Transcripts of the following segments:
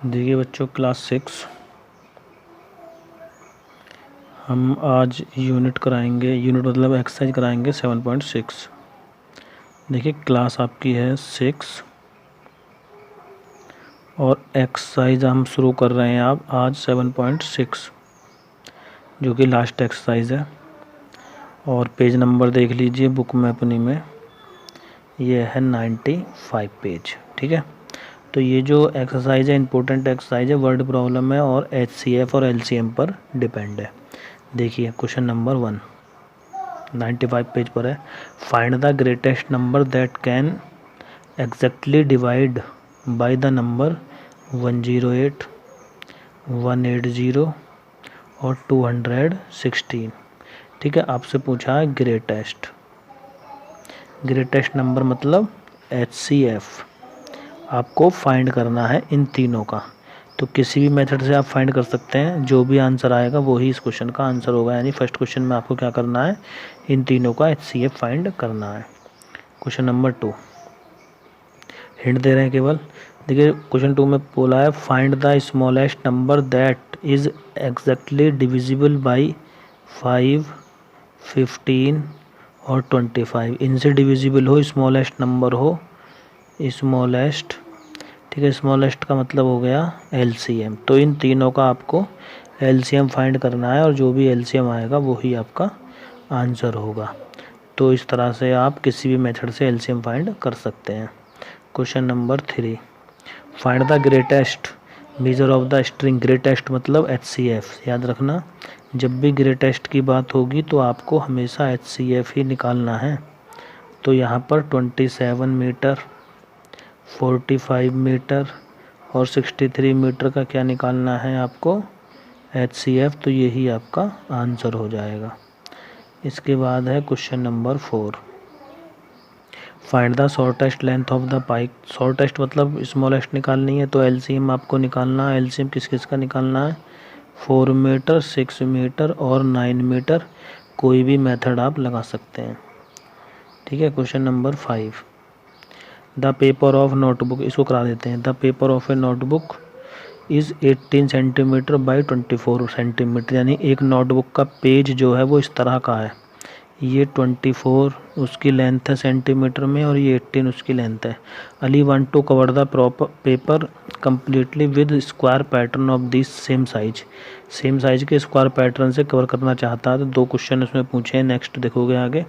देखिए बच्चों, क्लास 6 हम आज यूनिट कराएंगे। यूनिट मतलब एक्सरसाइज कराएंगे 7.6। देखिए क्लास आपकी है 6 और एक्सरसाइज हम शुरू कर रहे हैं आप आज 7.6, जो कि लास्ट एक्सरसाइज है। और पेज नंबर देख लीजिए बुक में अपनी में, ये है 95 पेज। ठीक है, तो ये जो एक्सरसाइज है इंपॉर्टेंट एक्सरसाइज है, वर्ड प्रॉब्लम है और HCF और LCM पर डिपेंड है। देखिए क्वेश्चन नंबर 1 95 पेज पर है। Find the greatest number that can exactly divide by the number 108, 180 और 216। ठीक है, आपसे पूछा है ग्रेटेस्ट नंबर मतलब HCF आपको फाइंड करना है इन तीनों का। तो किसी भी मेथड से आप फाइंड कर सकते हैं, जो भी आंसर आएगा वही इस क्वेश्चन का आंसर होगा। यानी फर्स्ट क्वेश्चन में आपको क्या करना है, इन तीनों का HCF फाइंड करना है। क्वेश्चन नंबर 2 हिंट दे रहे हैं केवल। देखिए क्वेश्चन 2 में बोला है find the smallest number that is exactly divisible by 5, 15 और 25। इनसे डिविजिबल हो, स्मॉलेस्ट नंबर हो, स्मॉलेस्ट। ठीक है, स्मॉलेस्ट का मतलब हो गया LCM। तो इन तीनों का आपको LCM फाइंड करना है और जो भी LCM आएगा वही आपका आंसर होगा। तो इस तरह से आप किसी भी मेथड से LCM फाइंड कर सकते हैं। Question number 3 find the greatest measure of the string. Greatest मतलब HCF, याद रखना जब भी ग्रेटेस्ट की बात होगी तो आपको हमेशा HCF ही निकालना है। तो यहाँ पर 27 मीटर, 45 मीटर और 63 मीटर का क्या निकालना है आपको, HCF। तो यही आपका आंसर हो जाएगा। इसके बाद है question number 4 find the shortest length of the pipe. Shortest मतलब स्मॉलेस्ट निकालनी है, तो LCM आपको निकालना है। LCM किस किस का निकालना है, 4 मीटर, 6 मीटर और 9 मीटर। कोई भी मेथड आप लगा सकते हैं। ठीक है, question number 5 the paper of notebook, इसको करा देते हैं। The paper of A notebook is 18 centimetre by 24 centimetre. यानी एक नोटबुक का पेज जो है वो इस तरह का है। ये 24 उसकी लेंथ है सेंटीमीटर में और ये 18 उसकी लेंथ है। Ali want to cover the proper paper completely with square pattern of this same size के स्क्वायर पैटर्न से कवर करना चाहता है। तो 2 क्वेश्चन उसमें पूछे हैं। नेक्स्ट देखोगे आगे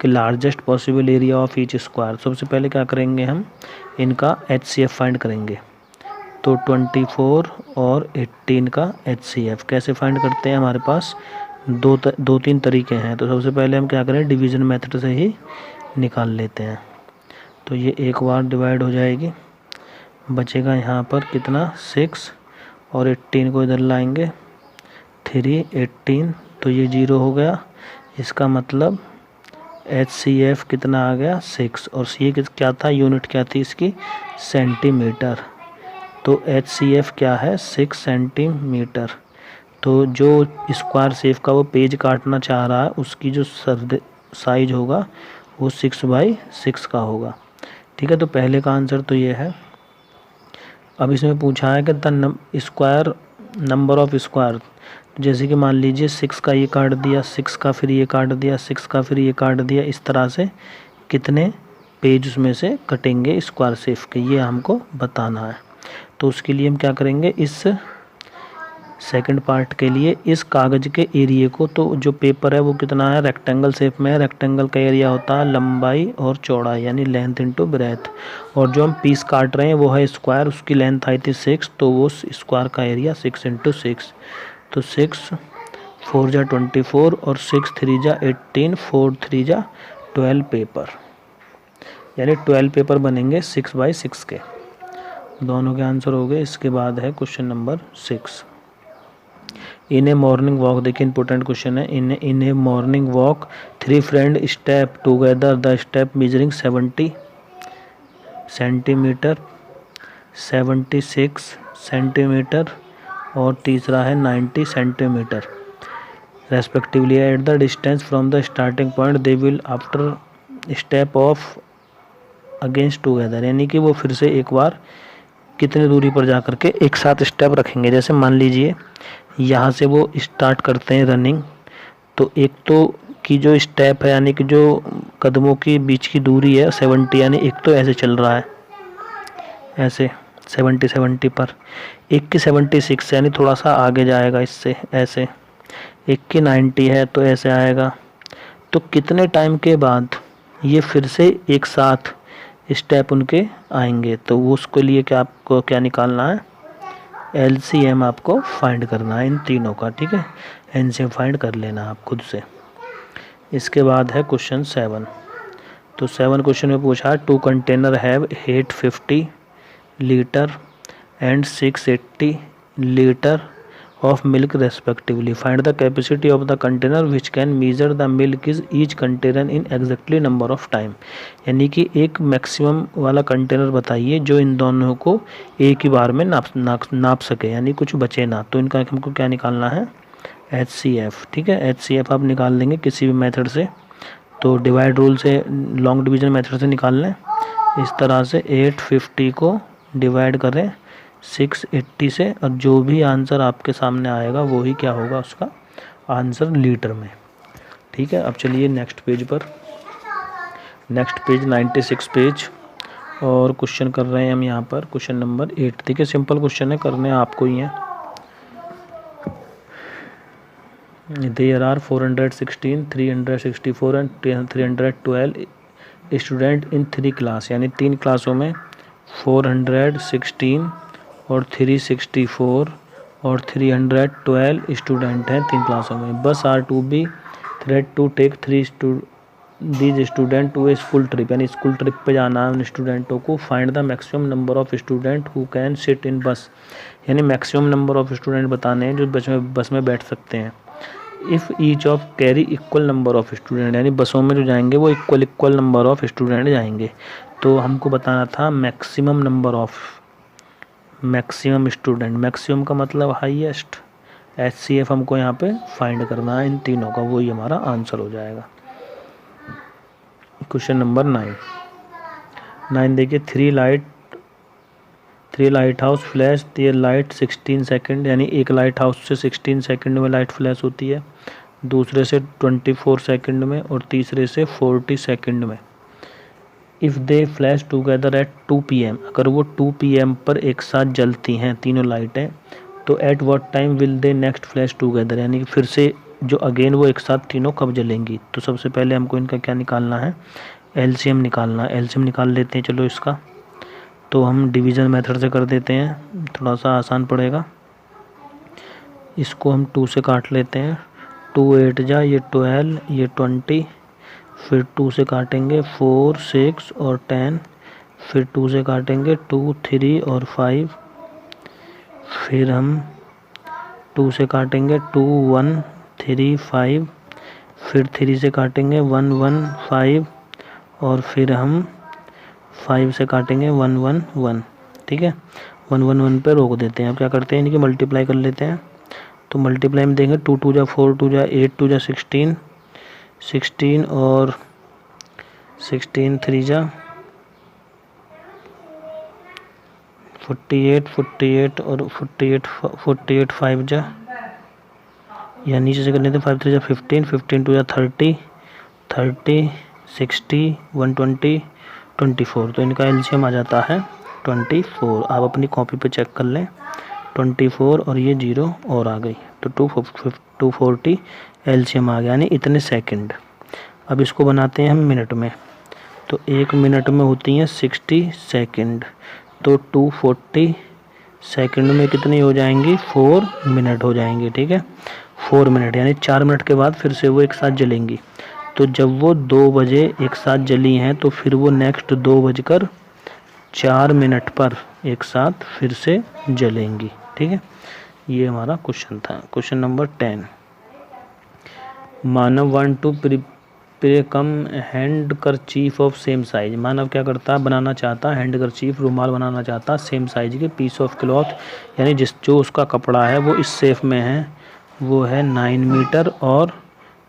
कि largest possible area of each square. सबसे पहले क्या करेंगे, हम इनका HCF फाइंड करेंगे। तो 24 और 18 का HCF कैसे फाइंड करते हैं, हमारे पास दो तीन तरीके हैं। तो सबसे पहले हम क्या करें, डिवीज़न मेथड से ही निकाल लेते हैं। तो ये एक बार डिवाइड हो जाएगी, बचेगा यहाँ पर कितना 6 और 18 को इधर लाएंगे 3, 18 तो ये 0 हो गया। इसका मतलब HCF कितना आ गया 6। और ये क्या था, यूनिट क्या थी इसकी, सेंटीमीटर। तो HCF क्या है 6 सेंटीमीटर। तो जो स्क्वायर शेप का वो पेज काटना चाह रहा है उसकी जो साइज होगा वो 6/6 का होगा। ठीक है, तो पहले का आंसर तो ये है। अब इसमें पूछा है कि the square number of square. जैसे कि मान लीजिए 6 का ये काट दिया, 6 का फिर ये काट दिया, 6 का फिर ये काट दिया, इस तरह से कितने पेज उसमें से कटेंगे स्क्वायर शेप के, ये हमको बताना है। तो उसके लिए हम क्या करेंगे, इस सेकंड पार्ट के लिए इस कागज़ के एरिया को, तो जो पेपर है वो कितना है, रेक्टेंगल शेप में है। रेक्टेंगल का एरिया होता है लंबाई और चौड़ाई, यानी लेंथ इंटू ब्रेथ। और जो हम पीस काट रहे हैं वो है स्क्वायर, उसकी लेंथ आई थी 6, तो वो स्क्वायर का एरिया 6 इंटू 6। तो 6 4 जा 24 और 6 3 जा 18, 4 3 जा 12 पेपर, यानी 12 पेपर बनेंगे 6/6 के। दोनों के आंसर हो गए। इसके बाद है question number 6 in a morning walk. देखिए इंपॉर्टेंट क्वेश्चन है। In a morning walk 3 friend step together the step measuring 70 centimetre, 76 centimetre और तीसरा है 90 centimetre respectively. At the distance from the starting point they will after step off against together. यानी कि वो फिर से एक बार कितनी दूरी पर जा कर के एक साथ स्टेप रखेंगे। जैसे मान लीजिए यहाँ से वो स्टार्ट करते हैं रनिंग, तो एक तो की जो स्टेप है यानी कि जो कदमों की बीच की दूरी है 70, यानी एक तो ऐसे चल रहा है ऐसे 70 पर, एक की 76 यानी थोड़ा सा आगे जाएगा इससे ऐसे, एक की 90 है तो ऐसे आएगा। तो कितने टाइम के बाद ये फिर से एक साथ स्टेप उनके आएंगे, तो उसके लिए क्या आपको क्या निकालना है, LCM आपको फाइंड करना है इन तीनों का, ठीक है। LCM फाइंड कर लेना आप खुद से। इसके बाद है क्वेश्चन 7। तो 7 क्वेश्चन में पूछा है 2 container have 850 litre and 680 litre of milk respectively. Find the capacity of the container which can measure the milk is each container in exactly number of time. यानी कि एक मैक्सिमम वाला कंटेनर बताइए जो इन दोनों को एक ही बार में नाप सके, यानी कुछ बचे ना। तो इनका हमको क्या निकालना है, HCF, ठीक है। HCF आप निकाल लेंगे किसी भी मेथड से, तो डिवाइड रूल से, लॉन्ग डिवीजन मेथड से निकाल लें। इस तरह से 850 को डिवाइड करें 680 से, और जो भी आंसर आपके सामने आएगा वो ही क्या होगा उसका आंसर लीटर में, ठीक है। अब चलिए नेक्स्ट पेज पर, नेक्स्ट पेज 96 पेज, और क्वेश्चन कर रहे हैं हम यहाँ पर क्वेश्चन नंबर 8। देखिए सिंपल क्वेश्चन है, करने आपको ही है। There are 416, 364 and 312 student in 3 class, यानी 3 क्लासों में 416 और 364 और 312 स्टूडेंट हैं 3 क्लासों में। Bus are to be thread to take these student to a school trip, यानी स्कूल ट्रिप पे जाना है उन स्टूडेंटों को। Find the maximum number of student who can sit in bus, यानी मैक्सिमम नंबर ऑफ स्टूडेंट बताने हैं जो बस में बैठ सकते हैं। If each of carry equal number of student, यानी बसों में जो जाएंगे वो इक्वल नंबर ऑफ स्टूडेंट जाएंगे। तो हमको बताना था maximum number of, maximum student, maximum का मतलब हाईएस्ट। HCF हमको यहाँ पे फाइंड करना है इन तीनों का, वही हमारा आंसर हो जाएगा। क्वेश्चन नंबर 9 देखिए, 3 lighthouse flash their light 16 second, यानी एक लाइट हाउस से 16 सेकंड में लाइट फ्लैश होती है, दूसरे से 24 सेकंड में, और तीसरे से 40 सेकंड में। If they flash together at 2 PM, अगर वो 2 PM पर एक साथ जलती हैं तीनों लाइटें, तो at what time will they next flash together, यानी कि फिर से जो अगेन वो एक साथ तीनों कब जलेंगी। तो सबसे पहले हमको इनका क्या निकालना है, LCM निकालना है। LCM निकाल लेते हैं चलो इसका, तो हम डिवीज़न मेथड से कर देते हैं, थोड़ा सा आसान पड़ेगा। इसको हम 2 से काट लेते हैं, 2 8 जा, ये 12, ये 20, फिर 2 से काटेंगे 4 6 और 10, फिर 2 से काटेंगे 2 3 और 5, फिर हम 2 से काटेंगे 2 1 3 5, फिर 3 से काटेंगे 1 1 5, और फिर हम 5 से काटेंगे 1 1 1, ठीक है। 1 1 1 पे रोक देते हैं। अब क्या करते हैं, इनकी मल्टीप्लाई कर लेते हैं। तो मल्टीप्लाई में देंगे 2 2 जा 4, 2 जा 8, 2 जा 16, 16 और 16 3 जा 48, 48 और 48 5 जा, या नीचे से कर लेते हैं 5 3 जा 15, 15 2 जा 30, 30 60 120 24। तो इनका LCM आ जाता है 24। आप अपनी कॉपी पे चेक कर लें, 24 और ये 0 और आ गई, तो 240 LCM आ गया, यानी इतने सेकंड। अब इसको बनाते हैं हम मिनट में, तो 1 मिनट में होती हैं 60 सेकंड, तो 240 सेकंड में कितनी हो जाएंगी, 4 मिनट हो जाएंगे, ठीक है। 4 मिनट यानी 4 मिनट के बाद फिर से वो एक साथ जलेंगी। तो जब वो 2 बजे एक साथ जली हैं, तो फिर वो नेक्स्ट 2:04 पर एक साथ फिर से जलेंगी, ठीक है। ये हमारा क्वेश्चन था। Question number 10, Manav want to come handkerchief of same size. Manav क्या करता है, बनाना चाहता है हैंड करचीफ, रुमाल बनाना चाहता है सेम साइज के पीस ऑफ क्लॉथ, यानी जो उसका कपड़ा है वो इस शेप में है, वो है 9 मीटर और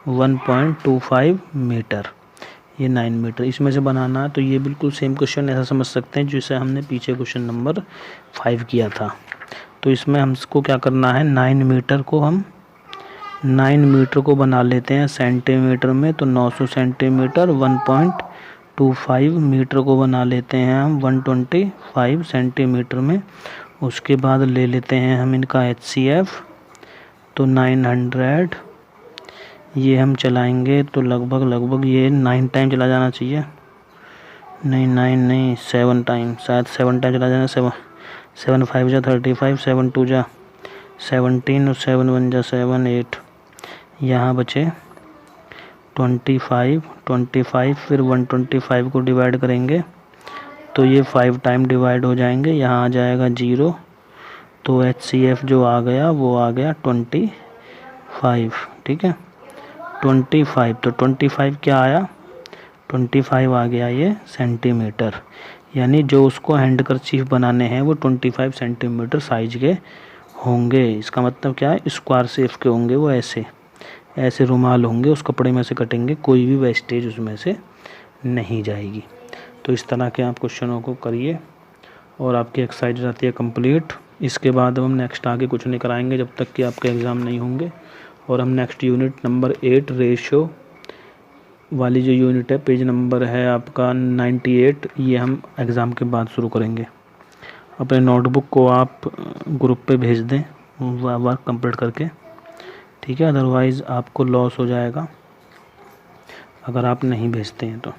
1.25 मीटर। ये 9 मीटर, इसमें से बनाना है। तो ये बिल्कुल सेम क्वेश्चन ऐसा समझ सकते हैं जिसे हमने पीछे क्वेश्चन नंबर 5 किया था। तो इसमें हमको क्या करना है, 9 मीटर को बना लेते हैं सेंटीमीटर में। तो 900 सेंटीमीटर 1.25 मीटर को बना लेते हैं हम 125 सेंटीमीटर में। उसके बाद ले लेते हैं हम इनका HCF, तो 900, ये हम चलाएंगे तो लगभग ये 9 टाइम चला जाना चाहिए, नहीं 7 टाइम, शायद 7 टाइम चला जाना। 7 5 जा 35, 7 2 जा 17 और 7 1 जा 7 8, यहाँ बचे 25, फिर 125 को डिवाइड करेंगे तो ये 5 टाइम डिवाइड हो जाएंगे, यहाँ आ जाएगा 0। तो HCF जो आ गया वो आ गया 25, ठीक है 25। तो 25 क्या आया, 25 आ गया ये सेंटीमीटर। यानी जो उसको हैंड करचीफ बनाने हैं वो 25 सेंटीमीटर साइज के होंगे। इसका मतलब क्या है, स्क्वायर शेप के होंगे वो, ऐसे रुमाल होंगे, उस कपड़े में से कटेंगे, कोई भी वेस्टेज उसमें से नहीं जाएगी। तो इस तरह के आप क्वेश्चनों को करिए और आपकी एक्सरसाइज रहती है कंप्लीट। इसके बाद हम नेक्स्ट आगे कुछ नहीं कराएंगे जब तक कि आपके एग्ज़ाम नहीं होंगे। और हम नेक्स्ट यूनिट नंबर 8 रेशो वाली जो यूनिट है, पेज नंबर है आपका 98, ये हम एग्ज़ाम के बाद शुरू करेंगे। अपने नोटबुक को आप ग्रुप पे भेज दें वर्क कंप्लीट करके, ठीक है, अदरवाइज़ आपको लॉस हो जाएगा अगर आप नहीं भेजते हैं तो।